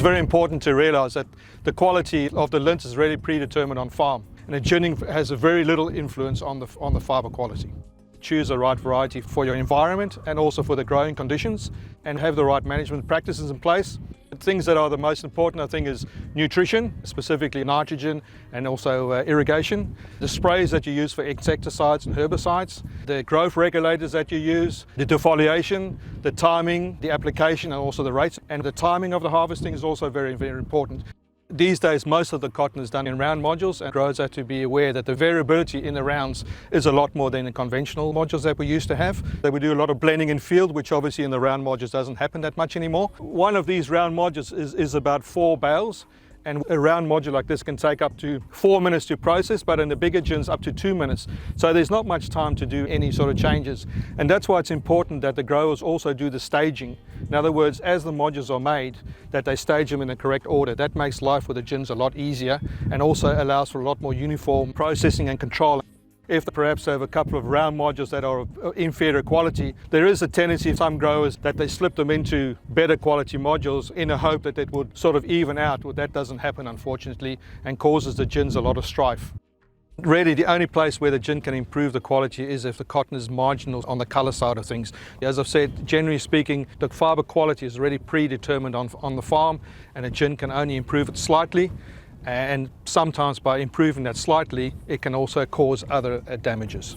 very important to realize that the quality of the lint is really predetermined on farm, and the ginning has a very little influence on the fibre quality. Choose the right variety for your environment and also for the growing conditions, and have the right management practices in place. The things that are the most important, I think, is nutrition, specifically nitrogen, and also irrigation. The sprays that you use for insecticides and herbicides, the growth regulators that you use, the defoliation, the timing, the application, and also the rates. And the timing of the harvesting is also very, very important. These days, most of the cotton is done in round modules, and growers have to be aware that the variability in the rounds is a lot more than the conventional modules that we used to have. We do a lot of blending in field, which obviously in the round modules doesn't happen that much anymore. One of these round modules is about 4 bales. And a round module like this can take up to 4 minutes to process, but in the bigger gins up to 2 minutes. So there's not much time to do any sort of changes. And that's why it's important that the growers also do the staging. In other words, as the modules are made, that they stage them in the correct order. That makes life with the gins a lot easier and also allows for a lot more uniform processing and control. If perhaps they have a couple of round modules that are of inferior quality, there is a tendency of some growers that they slip them into better quality modules in a hope that it would sort of even out. Well, that doesn't happen, unfortunately, and causes the gins a lot of strife. Really, the only place where the gin can improve the quality is if the cotton is marginal on the colour side of things. As I've said, generally speaking, the fibre quality is already predetermined on the farm, and a gin can only improve it slightly. And sometimes by improving that slightly, it can also cause other damages.